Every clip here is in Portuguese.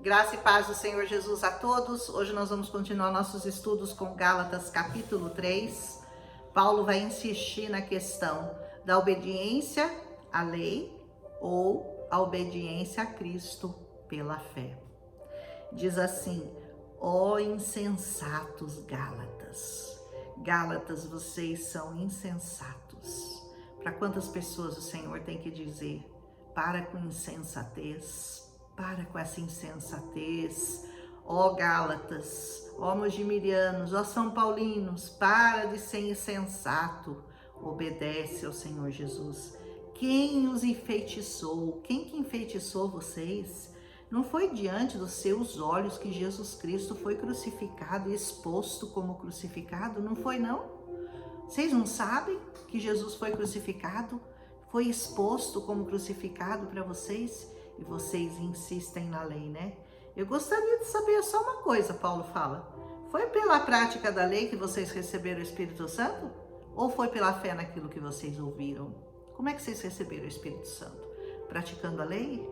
Graça e paz do Senhor Jesus a todos. Hoje nós vamos continuar nossos estudos com Gálatas capítulo 3. Paulo vai insistir na questão da obediência à lei ou a obediência a Cristo pela fé. Diz assim: ó insensatos Gálatas. Gálatas, vocês são insensatos. Para quantas pessoas o Senhor tem que dizer: para com insensatez? Para com essa insensatez, ó Gálatas, ó mojimirianos, ó São Paulinos, para de ser insensato, obedece ao Senhor Jesus. Quem os enfeitiçou? Quem que enfeitiçou vocês? Não foi diante dos seus olhos que Jesus Cristo foi crucificado e exposto como crucificado? Não foi não? Vocês não sabem que Jesus foi crucificado? Foi exposto como crucificado para vocês? E vocês insistem na lei, né? Eu gostaria de saber só uma coisa, Paulo fala. Foi pela prática da lei que vocês receberam o Espírito Santo? Ou foi pela fé naquilo que vocês ouviram? Como é que vocês receberam o Espírito Santo? Praticando a lei?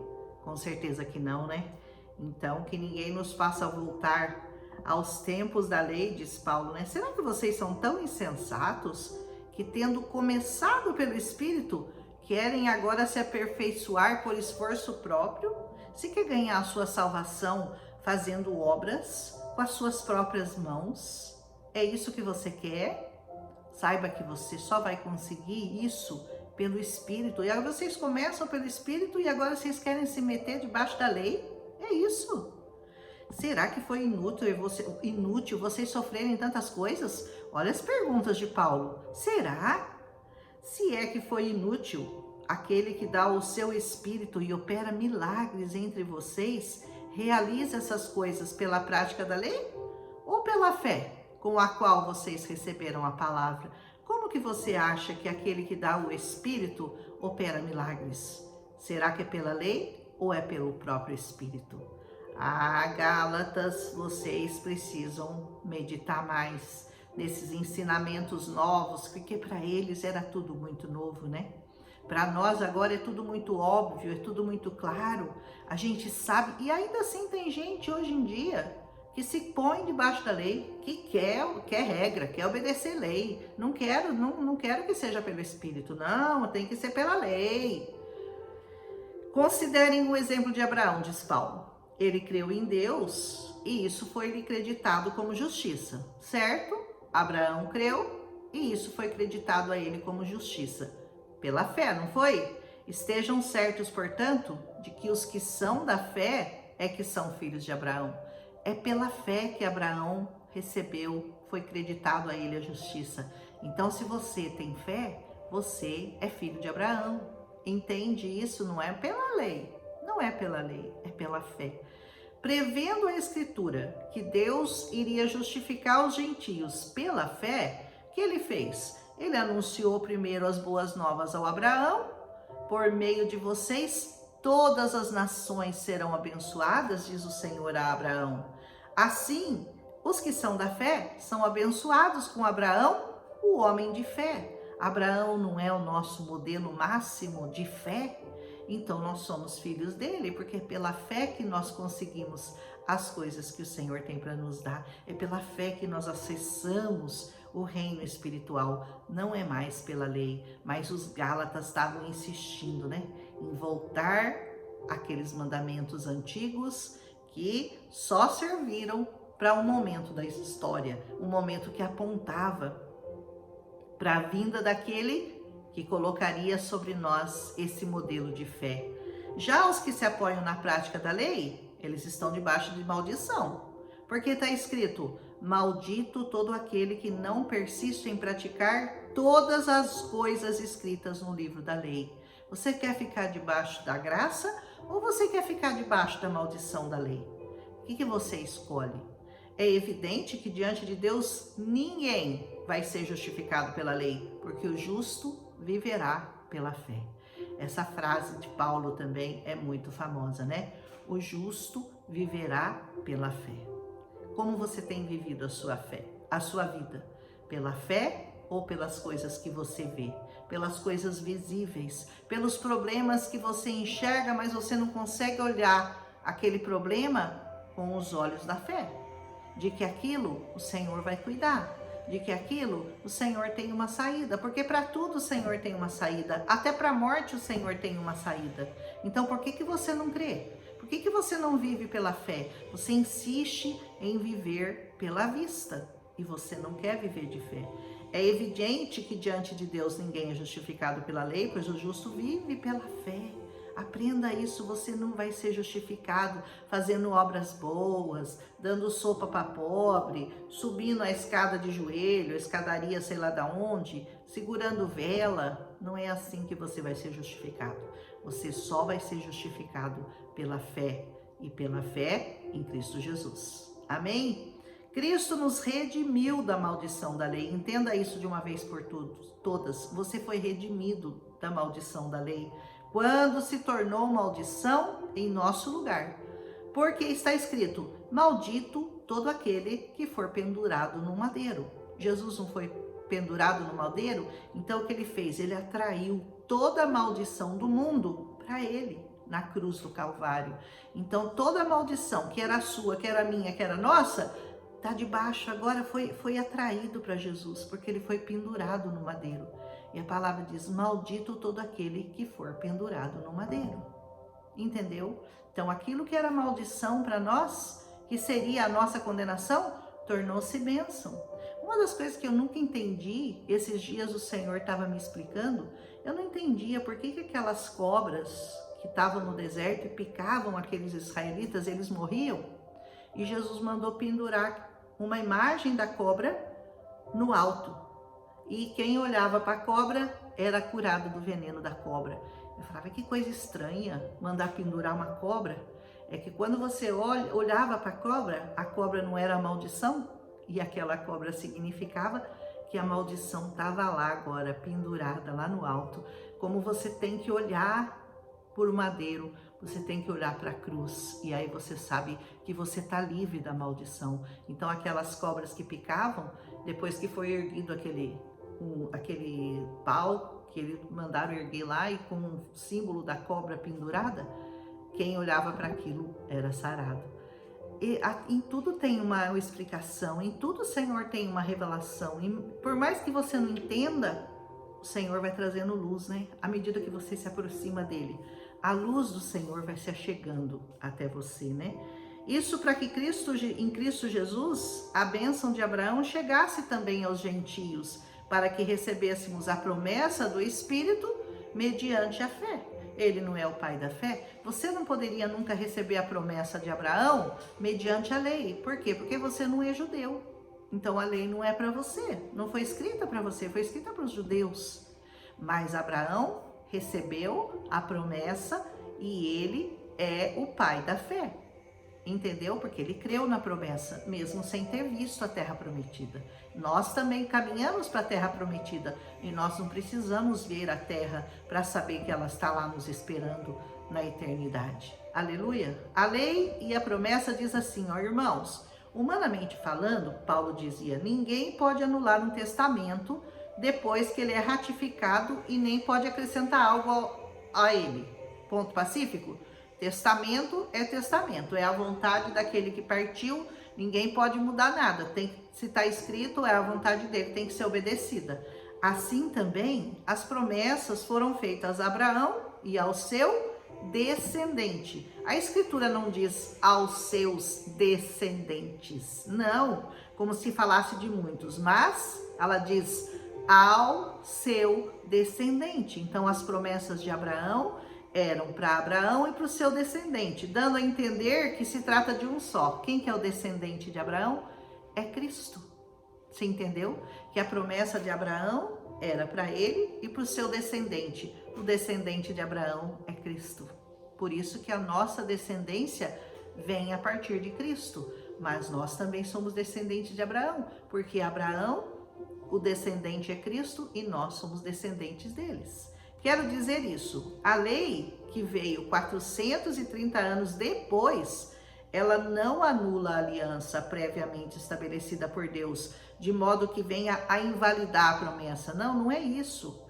Com certeza que não, né? Então, que ninguém nos faça voltar aos tempos da lei, diz Paulo, né? Será que vocês são tão insensatos que, tendo começado pelo Espírito, querem agora se aperfeiçoar por esforço próprio? Se quer ganhar a sua salvação fazendo obras com as suas próprias mãos? É isso que você quer? Saiba que você só vai conseguir isso pelo Espírito. E agora vocês começam pelo Espírito e agora vocês querem se meter debaixo da lei? É isso. Será que foi inútil vocês sofrerem tantas coisas? Olha as perguntas de Paulo. Será? Se é que foi inútil, aquele que dá o seu Espírito e opera milagres entre vocês, realiza essas coisas pela prática da lei ou pela fé com a qual vocês receberam a palavra? Como que você acha que aquele que dá o Espírito opera milagres? Será que é pela lei ou é pelo próprio Espírito? Ah, Gálatas, vocês precisam meditar mais nesses ensinamentos novos, porque para eles era tudo muito novo, né? Para nós agora é tudo muito óbvio, é tudo muito claro, a gente sabe, e ainda assim tem gente hoje em dia que se põe debaixo da lei, que quer regra, quer obedecer lei. Não quero que seja pelo Espírito, não, tem que ser pela lei. Considerem o exemplo de Abraão, diz Paulo. Ele creu em Deus e isso foi-lhe creditado como justiça, certo? Abraão creu e isso foi creditado a ele como justiça. Pela fé, não foi? Estejam certos, portanto, de que os que são da fé é que são filhos de Abraão. É pela fé que Abraão recebeu, foi creditado a ele a justiça. Então, se você tem fé, você é filho de Abraão. Entende isso? Não é pela lei. Não é pela lei, é pela fé. Prevendo a Escritura que Deus iria justificar os gentios pela fé, o que ele fez? Ele anunciou primeiro as boas novas ao Abraão: por meio de vocês, todas as nações serão abençoadas, diz o Senhor a Abraão. Assim, os que são da fé são abençoados com Abraão, o homem de fé. Abraão não é o nosso modelo máximo de fé? Então nós somos filhos dele, porque é pela fé que nós conseguimos as coisas que o Senhor tem para nos dar. É pela fé que nós acessamos o reino espiritual. Não é mais pela lei, mas os Gálatas estavam insistindo, né, em voltar àqueles mandamentos antigos que só serviram para um momento da história, um momento que apontava para a vinda daquele que colocaria sobre nós esse modelo de fé. Já os que se apoiam na prática da lei, eles estão debaixo de maldição, porque está escrito: maldito todo aquele que não persiste em praticar todas as coisas escritas no livro da lei. Você quer ficar debaixo da graça ou você quer ficar debaixo da maldição da lei? O que você escolhe? É evidente que diante de Deus ninguém vai ser justificado pela lei, porque o justo viverá pela fé. Essa frase de Paulo também é muito famosa, né? O justo viverá pela fé. Como você tem vivido a sua fé, a sua vida? Pela fé ou pelas coisas que você vê? Pelas coisas visíveis? Pelos problemas que você enxerga, mas você não consegue olhar aquele problema com os olhos da fé, de que aquilo o Senhor vai cuidar, de que aquilo o Senhor tem uma saída, porque para tudo o Senhor tem uma saída, até para a morte o Senhor tem uma saída. Então por que você não crê? Por que você não vive pela fé? Você insiste em viver pela vista e você não quer viver de fé. É evidente que diante de Deus ninguém é justificado pela lei, pois o justo vive pela fé. Aprenda isso, você não vai ser justificado fazendo obras boas, dando sopa para pobre, subindo a escada de joelho, a escadaria sei lá da onde, segurando vela. Não é assim que você vai ser justificado. Você só vai ser justificado pela fé e pela fé em Cristo Jesus. Amém? Cristo nos redimiu da maldição da lei. Entenda isso de uma vez por todas. Você foi redimido da maldição da lei quando se tornou maldição em nosso lugar. Porque está escrito: maldito todo aquele que for pendurado no madeiro. Jesus não foi pendurado no madeiro? Então o que ele fez? Ele atraiu toda a maldição do mundo para ele na cruz do Calvário. Então toda a maldição que era sua, que era minha, que era nossa, está debaixo, agora foi atraído para Jesus, porque ele foi pendurado no madeiro. E a palavra diz: maldito todo aquele que for pendurado no madeiro. Entendeu? Então aquilo que era maldição para nós, que seria a nossa condenação, tornou-se bênção. Uma das coisas que eu nunca entendi, esses dias o Senhor estava me explicando, eu não entendia por que aquelas cobras que estavam no deserto e picavam aqueles israelitas, eles morriam. E Jesus mandou pendurar uma imagem da cobra no alto. E quem olhava para a cobra era curado do veneno da cobra. Eu falava: que coisa estranha mandar pendurar uma cobra. É que quando você olhava para a cobra não era a maldição, e aquela cobra significava que a maldição estava lá agora, pendurada lá no alto. Como você tem que olhar por madeiro, você tem que olhar para a cruz, e aí você sabe que você está livre da maldição. Então aquelas cobras que picavam, depois que foi erguido aquele pau que eles mandaram erguer lá, e com o símbolo da cobra pendurada, quem olhava para aquilo era sarado. E em tudo tem uma explicação, em tudo o Senhor tem uma revelação, e por mais que você não entenda, o Senhor vai trazendo luz, né? À medida que você se aproxima dele, a luz do Senhor vai se achegando até você, né? Isso para que em Cristo Jesus, a bênção de Abraão chegasse também aos gentios, para que recebêssemos a promessa do Espírito mediante a fé. Ele não é o pai da fé? Você não poderia nunca receber a promessa de Abraão mediante a lei. Por quê? Porque você não é judeu. Então a lei não é para você, não foi escrita para você, foi escrita para os judeus. Mas Abraão recebeu a promessa e ele é o pai da fé. Entendeu? Porque ele creu na promessa, mesmo sem ter visto a terra prometida. Nós também caminhamos para a terra prometida e nós não precisamos ver a terra para saber que ela está lá nos esperando na eternidade. Aleluia! A lei e a promessa diz assim, ó irmãos, humanamente falando, Paulo dizia, ninguém pode anular um testamento depois que ele é ratificado e nem pode acrescentar algo a ele. Ponto pacífico? Testamento, é a vontade daquele que partiu, ninguém pode mudar nada, se está escrito, é a vontade dele, tem que ser obedecida. Assim também, as promessas foram feitas a Abraão e ao seu descendente. A escritura não diz aos seus descendentes, não, como se falasse de muitos, mas ela diz ao seu descendente. Então as promessas de Abraão eram para Abraão e para o seu descendente, dando a entender que se trata de um só. Quem que é o descendente de Abraão? É Cristo. Você entendeu? Que a promessa de Abraão era para ele e para o seu descendente. O descendente de Abraão é Cristo. Por isso que a nossa descendência vem a partir de Cristo. Mas nós também somos descendentes de Abraão, porque Abraão, o descendente é Cristo e nós somos descendentes deles. Quero dizer isso, a lei que veio 430 anos depois, ela não anula a aliança previamente estabelecida por Deus, de modo que venha a invalidar a promessa. Não, não é isso.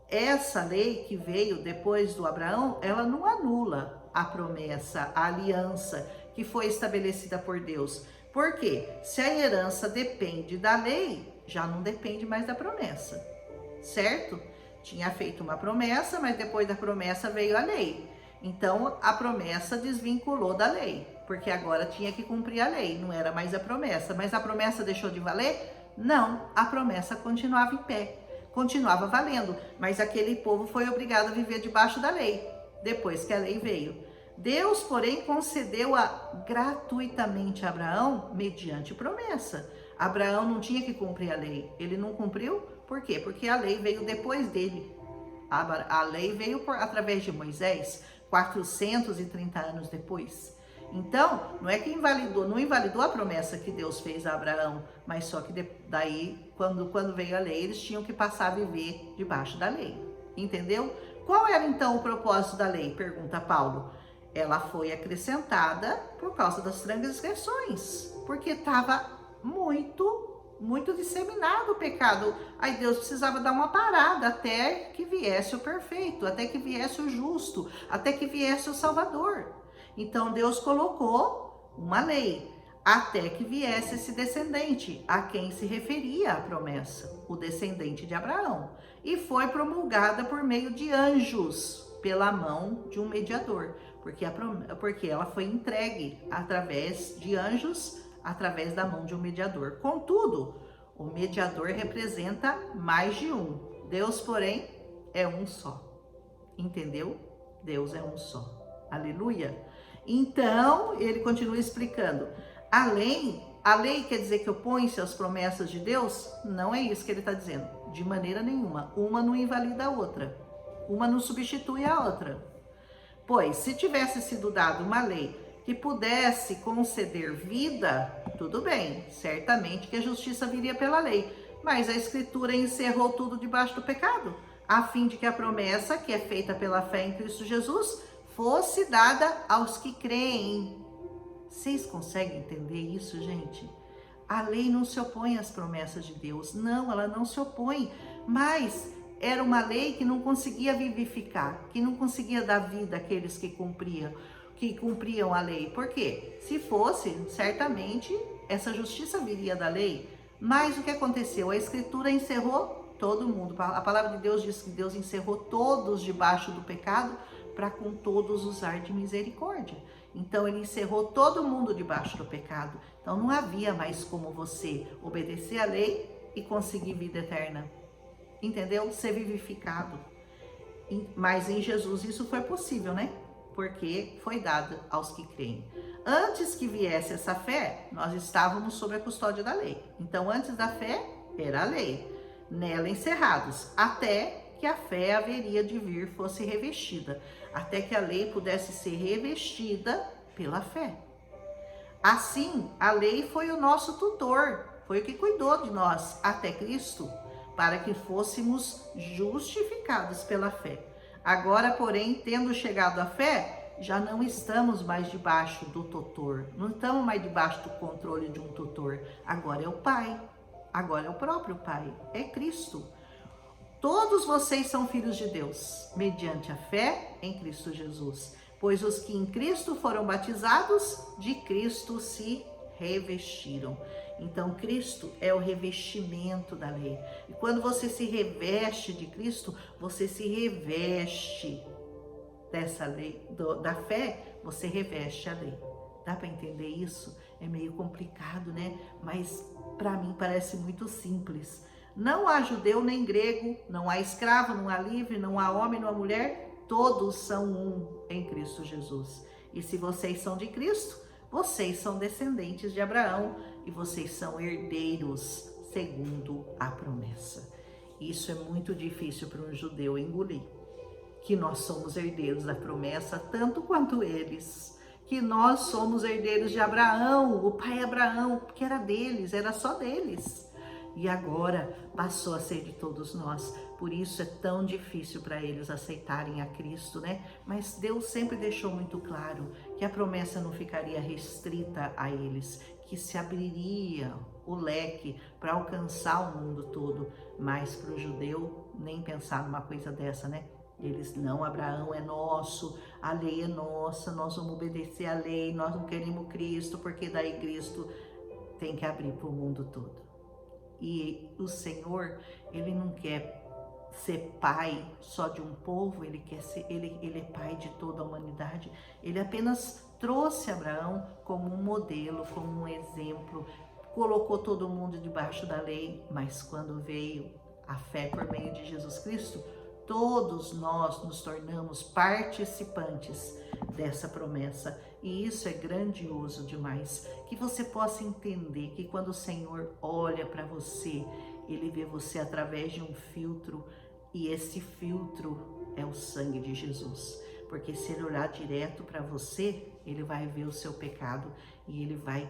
Essa lei que veio depois do Abraão, ela não anula a promessa, a aliança que foi estabelecida por Deus. Porque se a herança depende da lei, já não depende mais da promessa, certo? Tinha feito uma promessa, mas depois da promessa veio a lei. Então a promessa desvinculou da lei, porque agora tinha que cumprir a lei, não era mais a promessa. Mas a promessa deixou de valer? Não, a promessa continuava em pé, continuava valendo, mas aquele povo foi obrigado a viver debaixo da lei, depois que a lei veio. Deus, porém, concedeu-a gratuitamente a Abraão mediante promessa. Abraão não tinha que cumprir a lei. Ele não cumpriu, por quê? Porque a lei veio depois dele. A lei veio através de Moisés, 430 anos depois. Então, não é que não invalidou a promessa que Deus fez a Abraão, mas só que daí, quando veio a lei, eles tinham que passar a viver debaixo da lei. Entendeu? Qual era então o propósito da lei? Pergunta Paulo. Ela foi acrescentada por causa das transgressões, porque estava muito disseminado o pecado. Aí Deus precisava dar uma parada até que viesse o perfeito, até que viesse o justo, até que viesse o Salvador. Então Deus colocou uma lei, até que viesse esse descendente, a quem se referia a promessa, o descendente de Abraão. E foi promulgada por meio de anjos, pela mão de um mediador, porque ela foi entregue através de anjos, através da mão de um mediador. Contudo, o mediador representa mais de um. Deus, porém, é um só. Entendeu? Deus é um só. Aleluia! Então, ele continua explicando. A lei quer dizer que opõe-se às promessas de Deus? Não é isso que ele está dizendo. De maneira nenhuma. Uma não invalida a outra. Uma não substitui a outra. Pois, se tivesse sido dada uma lei que pudesse conceder vida, tudo bem, certamente que a justiça viria pela lei. Mas a Escritura encerrou tudo debaixo do pecado, a fim de que a promessa, que é feita pela fé em Cristo Jesus, fosse dada aos que creem. Vocês conseguem entender isso, gente? A lei não se opõe às promessas de Deus. Não, ela não se opõe, mas era uma lei que não conseguia vivificar, que não conseguia dar vida àqueles que cumpriam a lei. Por quê? Se fosse, certamente, essa justiça viria da lei. Mas o que aconteceu? A Escritura encerrou todo mundo. A palavra de Deus diz que Deus encerrou todos debaixo do pecado para com todos usar de misericórdia. Então ele encerrou todo mundo debaixo do pecado. Então não havia mais como você obedecer a lei e conseguir vida eterna. Entendeu? Ser vivificado. Mas em Jesus isso foi possível, né? Porque foi dado aos que creem. Antes que viesse essa fé, nós estávamos sob a custódia da lei. Então, antes da fé, era a lei. Nela encerrados, até que a fé haveria de vir fosse revestida. Até que a lei pudesse ser revestida pela fé. Assim, a lei foi o nosso tutor, foi o que cuidou de nós até Cristo, para que fôssemos justificados pela fé. Agora, porém, tendo chegado à fé, já não estamos mais debaixo do tutor, não estamos mais debaixo do controle de um tutor. Agora é o Pai, agora é o próprio Pai, é Cristo. Todos vocês são filhos de Deus, mediante a fé em Cristo Jesus. Pois os que em Cristo foram batizados, de Cristo se revestiram. Então, Cristo é o revestimento da lei. E quando você se reveste de Cristo, você se reveste dessa lei, da fé, você reveste a lei. Dá para entender isso? É meio complicado, né? Mas para mim parece muito simples. Não há judeu nem grego, não há escravo, não há livre, não há homem, não há mulher, todos são um em Cristo Jesus. E se vocês são de Cristo, vocês são descendentes de Abraão e vocês são herdeiros segundo a promessa. Isso é muito difícil para um judeu engolir, que nós somos herdeiros da promessa tanto quanto eles, que nós somos herdeiros de Abraão, o pai Abraão, que era deles, era só deles. E agora passou a ser de todos nós. Por isso é tão difícil para eles aceitarem a Cristo, né? Mas Deus sempre deixou muito claro que a promessa não ficaria restrita a eles, que se abriria o leque para alcançar o mundo todo. Mas para o judeu, nem pensar numa coisa dessa, né? Eles, não, Abraão é nosso, a lei é nossa, nós vamos obedecer a lei, nós não queremos Cristo, porque daí Cristo tem que abrir para o mundo todo. E o Senhor, Ele não quer ser pai só de um povo, Ele quer ser, ele é pai de toda a humanidade. Ele apenas trouxe Abraão como um modelo, como um exemplo, colocou todo mundo debaixo da lei, mas quando veio a fé por meio de Jesus Cristo, todos nós nos tornamos participantes dessa promessa. E isso é grandioso demais, que você possa entender que quando o Senhor olha para você, Ele vê você através de um filtro, e esse filtro é o sangue de Jesus. Porque se Ele olhar direto para você, Ele vai ver o seu pecado e Ele vai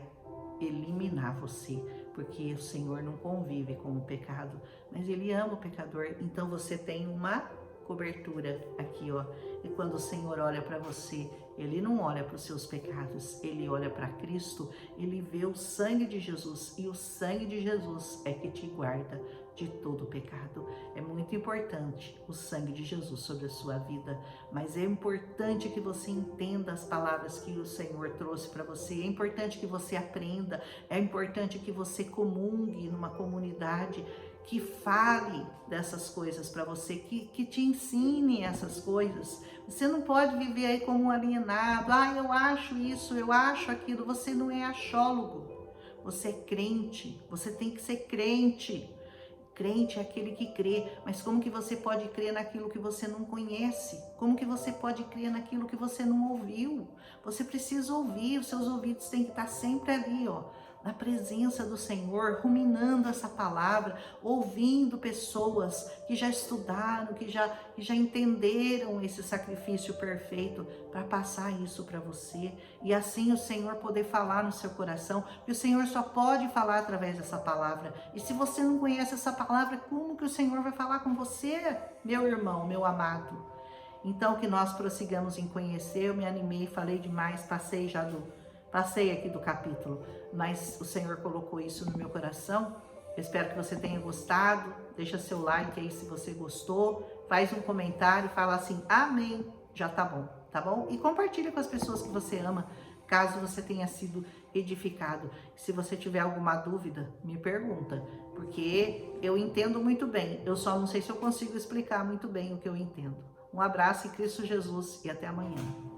eliminar você, porque o Senhor não convive com o pecado, mas Ele ama o pecador. Então você tem uma cobertura aqui, ó. E quando o Senhor olha para você, Ele não olha para os seus pecados, Ele olha para Cristo, Ele vê o sangue de Jesus, e o sangue de Jesus é que te guarda de todo o pecado. É muito importante o sangue de Jesus sobre a sua vida, mas é importante que você entenda as palavras que o Senhor trouxe para você, é importante que você aprenda, é importante que você comungue numa comunidade que fale dessas coisas para você, que te ensine essas coisas. Você não pode viver aí como um alienado, eu acho isso, eu acho aquilo. Você não é achólogo, você é crente, você tem que ser crente. Crente é aquele que crê, mas como que você pode crer naquilo que você não conhece? Como que você pode crer naquilo que você não ouviu? Você precisa ouvir, os seus ouvidos têm que estar sempre ali, ó, na presença do Senhor, ruminando essa palavra, ouvindo pessoas que já estudaram, que já entenderam esse sacrifício perfeito para passar isso para você. E assim o Senhor poder falar no seu coração, que o Senhor só pode falar através dessa palavra. E se você não conhece essa palavra, como que o Senhor vai falar com você, meu irmão, meu amado? Então que nós prossigamos em conhecer. Eu me animei, falei demais, passei aqui do capítulo, mas o Senhor colocou isso no meu coração. Eu espero que você tenha gostado. Deixa seu like aí se você gostou, faz um comentário, fala assim, amém, já tá bom, tá bom? E compartilha com as pessoas que você ama, caso você tenha sido edificado. Se você tiver alguma dúvida, me pergunta, porque eu entendo muito bem, eu só não sei se eu consigo explicar muito bem o que eu entendo. Um abraço em Cristo Jesus e até amanhã.